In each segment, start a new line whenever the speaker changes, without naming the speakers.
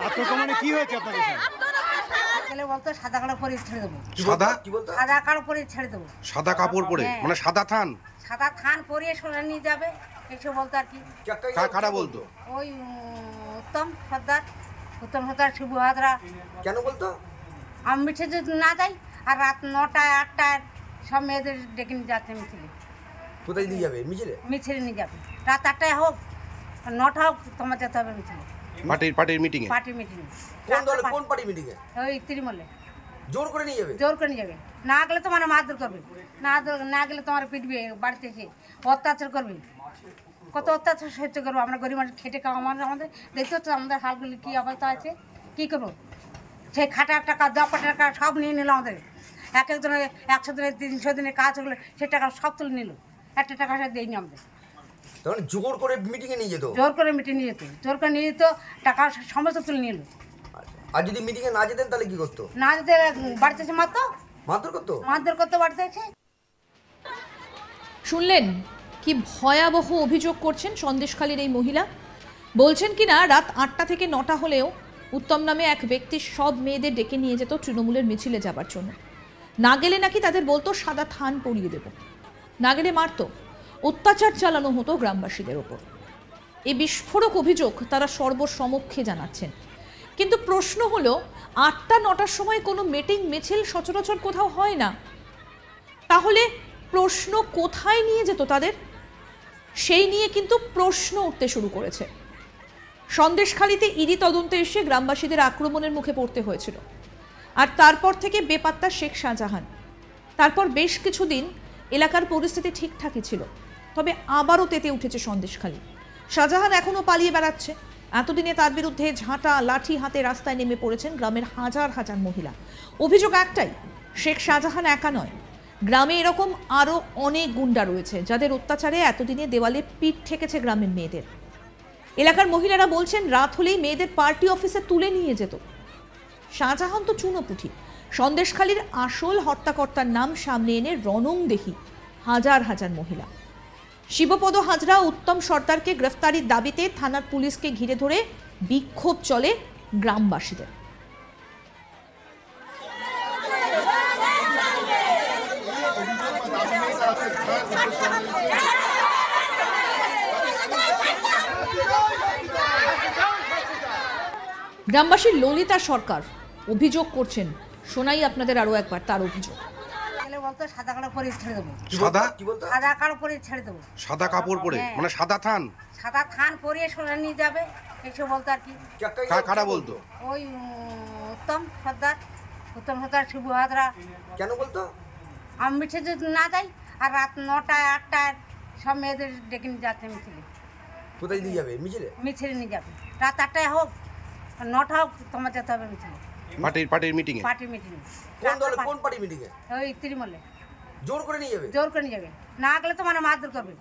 আত্মকমনে কি হয়েছে আপনাদের
ছেলে বলতো সাদা কাপড় পরে ছেড়ে দেবো।
সাদা
সাদা কাপড় পরে ছেড়ে দেবো।
সাদা কাপড় পরে মানে সাদা থান
পরিয়ে সোনা নিয়ে যাবে এসব বলতো আর কি।
কারা বলতো?
ওই উত্তম সর্দার শিবু হাজরা।
কেন বলতো?
আমি মিঠে যদি না যাই আর রাত 9টায় 8টায় সব মেয়েদের ডেকে নিয়ে যাচ্ছে মিছিলে।
কোথায় নিয়ে যাবে?
মিছিলে নিয়ে যাবে। রাত 8টায় হোক 9টা হোক তোমার যেতে হবে মিছিলে।
পার্টির মিটিং এ?
Party meeting.
কোন পার্টি মিটিং এ?
ওই তৃণমূলে।
জোর করে নিয়ে যাবে?
জোর করে নিয়ে যাবে। না গেলে তোমার মারধর করবে, না গেলে তোমার পিটবে, বাড়িতে এসে অত্যাচার করবে। কত অত্যাচার সহ্য করবো আমরা? গরিব মানুষ খেটে খাওয়া মানুষ, আমাদের দেখতে হচ্ছে আমাদের হালগুলি কী অবস্থা আছে। কী করবো? সেই খাটার টাকা 10 টাকা সব নিয়ে নিল আমাদের। একজনের 100 দিনের 300 দিনের কাজ হলো সে টাকা সব তুলে নিল, একটা টাকা সে দেয়নি আমাদের।
তখন জোর করে মিটিংয়ে নিয়ে যেত?
জোর করে মিটিং নিয়ে যেত, জোর করে নিয়ে যেত, টাকা সমস্ত তুলে নিল।
আর যদি মিটিংয়ে না যেতেন তাহলে কি করতো?
না যেতে বাড়িতে এসে
মারধর করতো?
বাড়িতে এসে।
শুনলেন কি ভয়াবহ অভিযোগ করছেন সন্দেশখালীর এই মহিলা। বলছেন কিনা রাত 8টা থেকে 9টা হলেও উত্তম নামে এক ব্যক্তি সব মেয়েদের ডেকে নিয়ে যেত তৃণমূলের মিছিলে যাবার জন্য। না গেলে নাকি তাদের বলতো সাদা থান পরিয়ে দেব, না গেলে মারতো, অত্যাচার চালানো হতো গ্রামবাসীদের ওপর। এই বিস্ফোরক অভিযোগ তারা সর্বসমক্ষে জানাচ্ছেন। কিন্তু প্রশ্ন হলো 8টা 9টার সময় কোনো মিটিং মিছিল সচরাচর কোথাও হয় না, তাহলে প্রশ্ন কোথায় নিয়ে যেত তাদের? সেই নিয়ে কিন্তু প্রশ্ন উঠতে শুরু করেছে। সন্দেশখালীতে ইডি তদন্তে এসে গ্রামবাসীদের আক্রমণের মুখে পড়তে হয়েছিল, আর তারপর থেকে বেপাত্তা শেখ শাহজাহান। তারপর বেশ কিছুদিন এলাকার পরিস্থিতি ঠিকঠাকই ছিল, তবে আবারও তেতে উঠেছে সন্দেশখালী। শাহজাহান এখনও পালিয়ে বেড়াচ্ছে। এতদিনে তার বিরুদ্ধে ঝাঁটা লাঠি হাতে রাস্তায় নেমে পড়েছেন গ্রামের হাজার হাজার মহিলা। অভিযোগ একটাই, শেখ শাহজাহান একা নয়, গ্রামে এরকম আরও অনেক গুন্ডা রয়েছে যাদের অত্যাচারে এতদিনে দেওয়ালে পিঠ ঠেকেছে গ্রামের মেয়েদের। এলাকার মহিলারা বলছেন রাত হলেই মেয়েদের পার্টি অফিসে তুলে নিয়ে যেত। শাহজাহান তো চুনোপুঁটি, সন্দেশখালীর আসল হত্যাকর্তার নাম সামনে এনে রণংদেহী হাজার হাজার মহিলা। শিবপদ হাজরা উত্তম সর্দারকে গ্রেফতারির দাবিতে থানার পুলিশকে ঘিরে ধরে বিক্ষোভ চলে গ্রামবাসীদের। গ্রামবাসী ললিতা সরকার অভিযোগ করছেন, শোনাই আপনাদের আরো একবার তার অভিযোগ।
বলতো সাদা কাপড় পরে ছেড়ে দেবো।
সাদা
কাপড় পরে ছেড়ে দেবো।
সাদা কাপড় পরে মানে সাদা থান
পরিয়ে সোনা নিয়ে যাবে এসব বলতো আর কি।
কারা বলতো?
ওই উত্তম সর্দার শিবু হাজরা।
কেন বলতো?
আমি মিঠে যদি না যাই আর রাত 9টায় 8টায় সব মেয়েদের ডেকে নিয়ে যাচ্ছে মিছিলে।
কোথায় নিয়ে যাবে?
মিছিলে নিয়ে যাবে। রাত 8টায় হোক 9টা হোক তোমার যেতে হবে মিছিলে।
পার্টির মিটিং এ?
Party meeting.
কোন পার্টি মিটিং এ?
ওই তৃণমূলে।
জোর করে নিয়ে যাবে?
জোর করে নিয়ে যাবে। না গেলে তোমার মারধর করবে,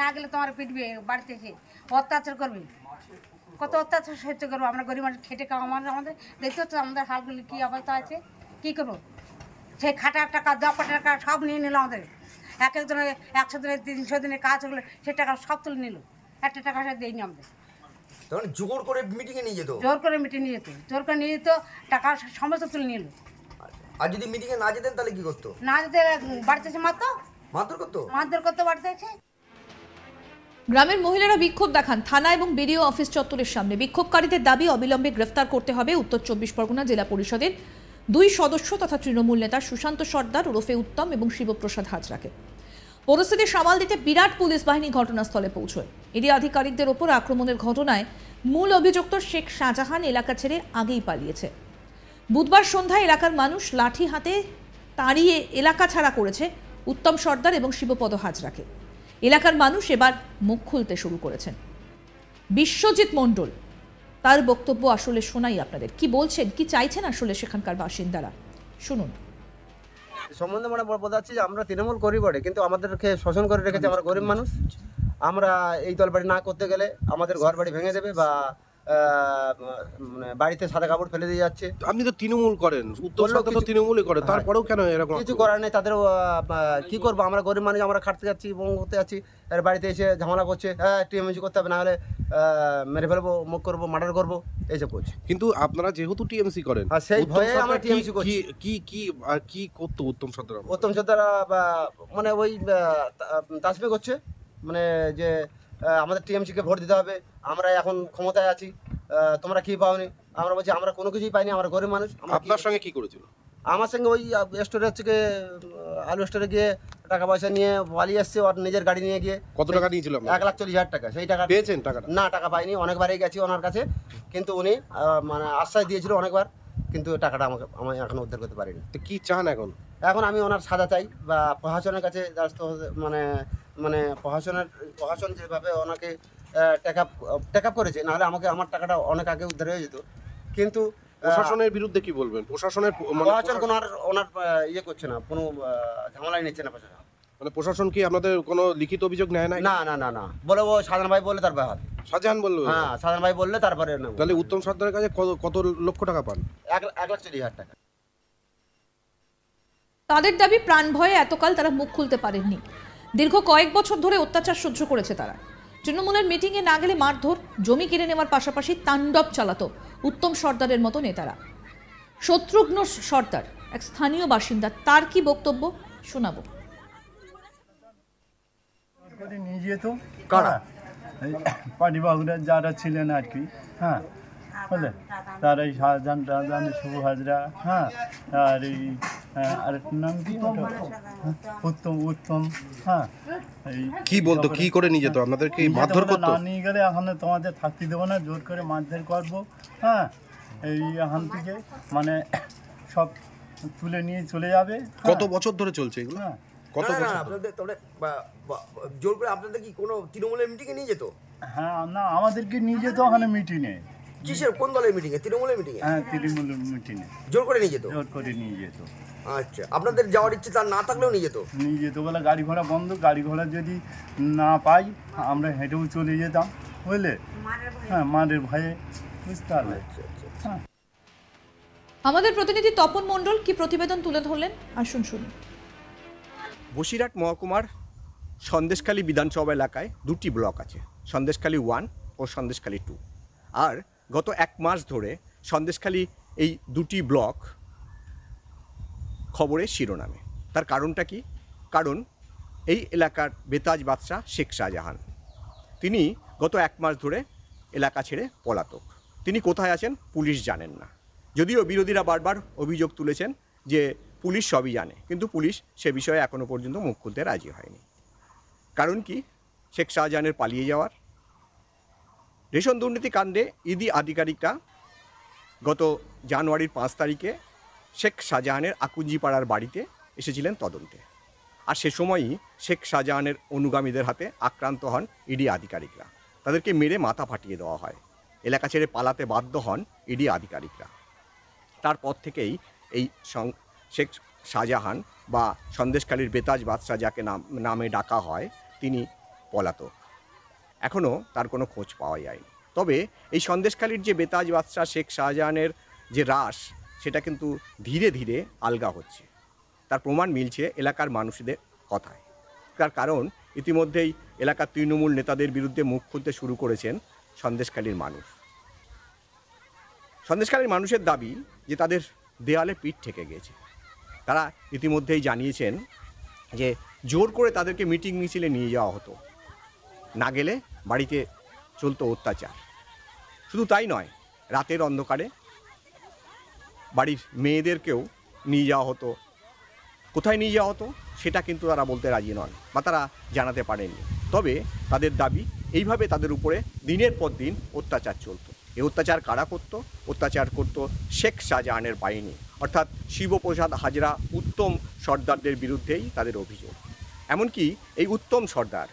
না গেলে তোমার পিটবে, বাড়িতে এসে অত্যাচার করবে। কত অত্যাচার সহ্য করবো আমরা? গরিব মানুষ খেটে খাওয়া মানুষ, আমাদের দেখতে হচ্ছে আমাদের হালগুলি কী অবস্থা আছে। কী করবো? সেই খাটার টাকা 10 টাকা সব নিয়ে নিল আমাদের। একজনের 100 দিনের 300 দিনের কাজ হলো সে টাকা সব তুলে নিল, একটা টাকা সে দেয়নি আমাদের।
তখন জোর করে মিটিংয়ে নিয়ে যেত?
জোর করে মিটিং নিয়ে যেত, জোর করে নিয়ে যেত, টাকা সমস্ত তুলে নিল।
আর যদি মিটিংয়ে না যেতেন তাহলে কি করতো?
না যেতে বাড়িতে এসে
মারধর করতো
বাড়িতে এসে।
গ্রামের মহিলারা বিক্ষোভ দেখান থানা এবং বিডিও অফিস চত্বরের সামনে। বিক্ষোভকারীদের দাবি অবিলম্বে গ্রেফতার করতে হবে উত্তর 24 পরগনা জেলা পরিষদের 2 সদস্য তথা তৃণমূল নেতা সুশান্ত সর্দার ওরফে উত্তম এবং শিবপ্রসাদ হাজরাকে। পরিস্থিতি সামাল দিতে বিরাট পুলিশ বাহিনী ঘটনাস্থলে পৌঁছয়। ইডি আধিকারিকদের ওপর আক্রমণের ঘটনায় মূল অভিযুক্ত শেখ শাহজাহান এলাকা ছেড়ে আগেই পালিয়েছে। বুধবার সন্ধ্যায় এলাকার মানুষ লাঠি হাতে তাড়িয়ে এলাকা ছাড়া করেছে উত্তম সর্দার এবং শিবপদ হাজরাকে। এলাকার মানুষ এবার মুখ খুলতে শুরু করেছেন। বিশ্বজিৎ মণ্ডল তার বক্তব্য আসলে শোনাই আপনাদের। কি বলছেন, কি চাইছেন আসলে সেখানকার বাসিন্দারা, শুনুন।
সম্বন্ধে আমরা বোঝাচ্ছি যে আমরা তৃণমূল করি বটে, কিন্তু আমাদেরকে শোষণ করে রেখেছে। আমরা গরিব মানুষ, আমরা এই দলবাড়ি না করতে গেলে আমাদের ঘর বাড়ি ভেঙে দেবে বা মানে বাড়িতে সাদা কাপড় ফেলে দিয়ে যাচ্ছে।
আপনি তো তৃণমূল করেন, উত্তম
বললো
সরকার তো
কিছু-
তৃণমূলই করে, তারপরেও কেন এরকম?
কিছু করার নেই তাদের। কি করবো, আমরা গরিব মানুষ, আমরা খাটতে যাচ্ছি এবং করতে যাচ্ছি, এর বাড়িতে এসে ঝামেলা করছে, হ্যাঁ টিএমসি করতে হবে, না হলে মেরে ফেলবো, মুখ করবো, মার্ডার করবো, এইসব করছে।
কিন্তু আপনারা যেহেতু টিএমসি করেন,
আর সেই
উত্তম
ভয়ে
সরকার
আমরা TMC করছি।
কি করতো উত্তম সরকার?
উত্তম সরকার মানে ওই তাসবি করছে, মানে যে আমাদের টিএমসিকে ভোট দিতে হবে, আমরা এখন ক্ষমতায় আছি, তোমরা কি পাওনি? আমরা বলছি আমরা কোনো কিছুই পাইনি, আমরা গরিব মানুষ।
আপনার সঙ্গে কি করেছিল?
আমার সঙ্গে ওই স্টোরে হচ্ছে গিয়ে আলু স্টোরে গিয়ে টাকা পয়সা নিয়ে পালিয়ে এসছে, ওর নিজের গাড়ি নিয়ে গিয়ে।
কত টাকা নিয়েছিল?
1,40,000 টাকা। সেই টাকা
পেয়েছেন? টাকাটা
না, টাকা পাইনি, অনেকবারই গেছি ওনার কাছে, কিন্তু উনি মানে আশ্বাস দিয়েছিল অনেকবার, কিন্তু টাকাটা আমি এখন উদ্ধার করতে পারিনি।
তো কি চান এখন?
এখন আমি ওনার সাজা চাই, বা প্রশাসনের কাছে মানে প্রশাসন যেভাবে ওনাকে টেক আপ করেছে, নাহলে আমার টাকাটা অনেক আগে উদ্ধার হয়ে যেত। কিন্তু
প্রশাসনের বিরুদ্ধে কি বলবেন?
প্রশাসন কোনো ওনার ইয়ে করছে না, কোনো ঝামেলাই নিচ্ছে না প্রশাসন।
মানে প্রশাসন কি আপনাদের কোনো লিখিত অভিযোগ নেয় না?
না না না না, বলে ও সাধারণ ভাই বললে তার ব্যাপার।
শাহজাহান বললো?
হ্যাঁ, সাধারণ ভাই বললে তারপরে নেব।
তাহলে উত্তম সরকারের কাছে কত লক্ষ টাকা পান?
1,40,000 টাকা।
তাদের দাবি প্রাণ ভয়ে এতকাল তারা মুখ খুলতে পারেননি। দীর্ঘ কয়েক বছর ধরে অত্যাচার সহ্য করেছে তারা। তৃণমূলের মিটিংয়ে না গেলে মারধর, জমি কেড়ে নেওয়ার পাশাপাশি তাণ্ডব চালাতো উত্তম সর্দারের মতো নেতারা। শত্রুঘ্ন সর্দার এক স্থানীয় বাসিন্দা, তার কি বক্তব্য শোনাবো।
নিয়ে যেত
কারা?
পার্টি বাবুরা যারা ছিলেন আর কি, হ্যাঁ বুঝলে, তার এই শাহজাহান, শুভ হাজরা, হ্যাঁ, আর এই আরেকটার নাম কি, উত্তম, হ্যাঁ।
কি বলতো? কি করে নিয়ে যেত আপনাদেরকে? মারধর করতো?
না নিয়ে গেলে এখন তোমাদের থাকতে দেবো না, জোর করে মারধর করবো, হ্যাঁ। এই এখান থেকে মানে সব তুলে নিয়ে চলে যাবে।
কত বছর ধরে চলছে এগুলো?
হ্যাঁ,
কত
না, না,
বছর?
আপনাদের জোর করে আপনাদের কি কোনো তৃণমূলের মিটিংয়ে নিয়ে যেত?
হ্যাঁ, না আমাদেরকে নিয়ে যেত ওখানে মিটিংয়ে।
কিসের, কোন দলের মিটিংয়ে? তৃণমূলের মিটিংয়ে
হ্যাঁ, তৃণমূলের মিটিংয়ে
জোর করে নিয়ে যেত?
জোর করে নিয়ে যেত।
আচ্ছা, আপনাদের যাওয়ার ইচ্ছে তার না থাকলেও নিয়ে যেত?
নিয়ে যেত বলে গাড়ি ঘোড়া বন্ধ, গাড়ি ঘোড়া যদি না পাই আমরা হেঁটেও চলে যেতাম, বুঝলে, হ্যাঁ, মারের ভয়ে, বুঝতে পারলে। হ্যাঁ,
আমাদের প্রতিনিধি তপন মণ্ডল কি প্রতিবেদন তুলে ধরলেন, আসুন শুনি।
বসিরহাট মহকুমার সন্দেশখালী বিধানসভা এলাকায় দুটি ব্লক আছে, সন্দেশখালী 1 ও সন্দেশখালী 2। আর গত 1 মাস ধরে সন্দেশখালী এই দুটি ব্লক খবরের শিরোনামে। তার কারণটা কি? কারণ এই এলাকার বেতাজ বাদশাহ শেখ শাহজাহান, তিনি গত 1 মাস ধরে এলাকা ছেড়ে পলাতক। তিনি কোথায় আছেন পুলিশ জানেন না, যদিও বিরোধীরা বারবার অভিযোগ তুলেছেন যে পুলিশ সবই জানে, কিন্তু পুলিশ সে বিষয়ে এখনও পর্যন্ত মুখ খুলতে রাজি হয়নি। কারণ কি? শেখ শাহজাহানের পালিয়ে যাওয়ার। রেশন দুর্নীতি কাণ্ডে ইডি আধিকারিকরা গত জানুয়ারির 5 তারিখে শেখ শাহজাহানের আকুঞ্জিপাড়ার বাড়িতে এসেছিলেন তদন্তে। আর সে সময়ই শেখ শাহজাহানের অনুগামীদের হাতে আক্রান্ত হন ইডি আধিকারিকরা। তাদেরকে মেরে মাথা ফাটিয়ে দেওয়া হয়। এলাকা ছেড়ে পালাতে বাধ্য হন ইডি আধিকারিকরা। তারপর থেকেই এই শেখ শাহজাহান বা সন্দেশখালীর বেতাজ বাদশাহ যাকে নামে ডাকা হয়, তিনি পলাতক। এখনও তার কোনো খোঁজ পাওয়া যায়নি। তবে এই সন্দেশখালীর যে বেতাজ বাদশাহ শেখ শাহজাহানের যে রাশ, সেটা কিন্তু ধীরে ধীরে আলগা হচ্ছে। তার প্রমাণ মিলছে এলাকার মানুষদের কথায়। তার কারণ ইতিমধ্যেই এলাকার তৃণমূল নেতাদের বিরুদ্ধে মুখ খুলতে শুরু করেছেন সন্দেশখালীর মানুষ। সন্দেশখালীর মানুষের দাবি যে তাদের দেয়ালে পিঠ ঠেকে গিয়েছে। তারা ইতিমধ্যেই জানিয়েছেন যে জোর করে তাদেরকে মিটিং মিছিলে নিয়ে যাওয়া হতো, না গেলে বাড়িতে চলতো অত্যাচার। শুধু তাই নয়, রাতের অন্ধকারে বাড়ির মেয়েদেরকেও নিয়ে যাওয়া হতো। কোথায় নিয়ে যাওয়া হতো সেটা কিন্তু তারা বলতে রাজি নন বা তারা জানাতে পারেননি। তবে তাদের দাবি এইভাবে তাদের উপরে দিনের পর দিন অত্যাচার চলত। এই অত্যাচার কারা করতো? অত্যাচার করত শেখ শাহজাহানের বাহিনী, অর্থাৎ শিবপ্রসাদ হাজরা, উত্তম সর্দারদের বিরুদ্ধেই তাদের অভিযোগ। এমনকি এই উত্তম সর্দার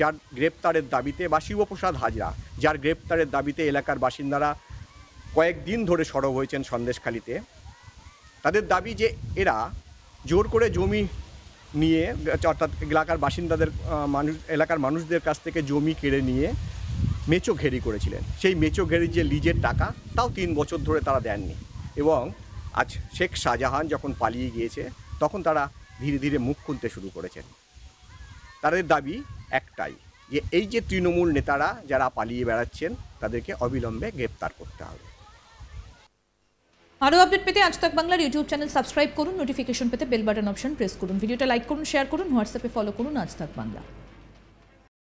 যার গ্রেপ্তারের দাবিতে, বা শিবপ্রসাদ হাজরা যার গ্রেপ্তারের দাবিতে এলাকার বাসিন্দারা কয়েকদিন ধরে সরব হয়েছেন সন্দেশখালীতে, তাদের দাবি যে এরা জোর করে জমি নিয়ে, অর্থাৎ এলাকার বাসিন্দাদের এলাকার মানুষদের কাছ থেকে জমি কেড়ে নিয়ে মেচো ঘেরি করেছিলেন। সেই মেচো ঘেরির যে লিজের টাকা তাও 3 বছর ধরে তারা দেননি। এবং আজ শেখ শাহজাহান যখন পালিয়ে গিয়েছে তখন তারা ধীরে ধীরে মুখ খুলতে শুরু করেছেন। তাদের দাবি একটাই, যে এই যে তৃণমূল নেতারা যারা পালিয়ে বেড়াচ্ছেন তাদেরকে অবিলম্বে গ্রেপ্তার করতে হবে।
আরও আপডেট পেতে আজ তাক বাংলার ইউটিউব চ্যানেল সাবস্ক্রাইব করুন, নোটিফিকেশন পেতে বেল বাটন অপশন প্রেস করুন, ভিডিওটা লাইক করুন, শেয়ার করুন, হোয়াটসঅ্যাপে ফলো করুন আজ তাক বাংলা।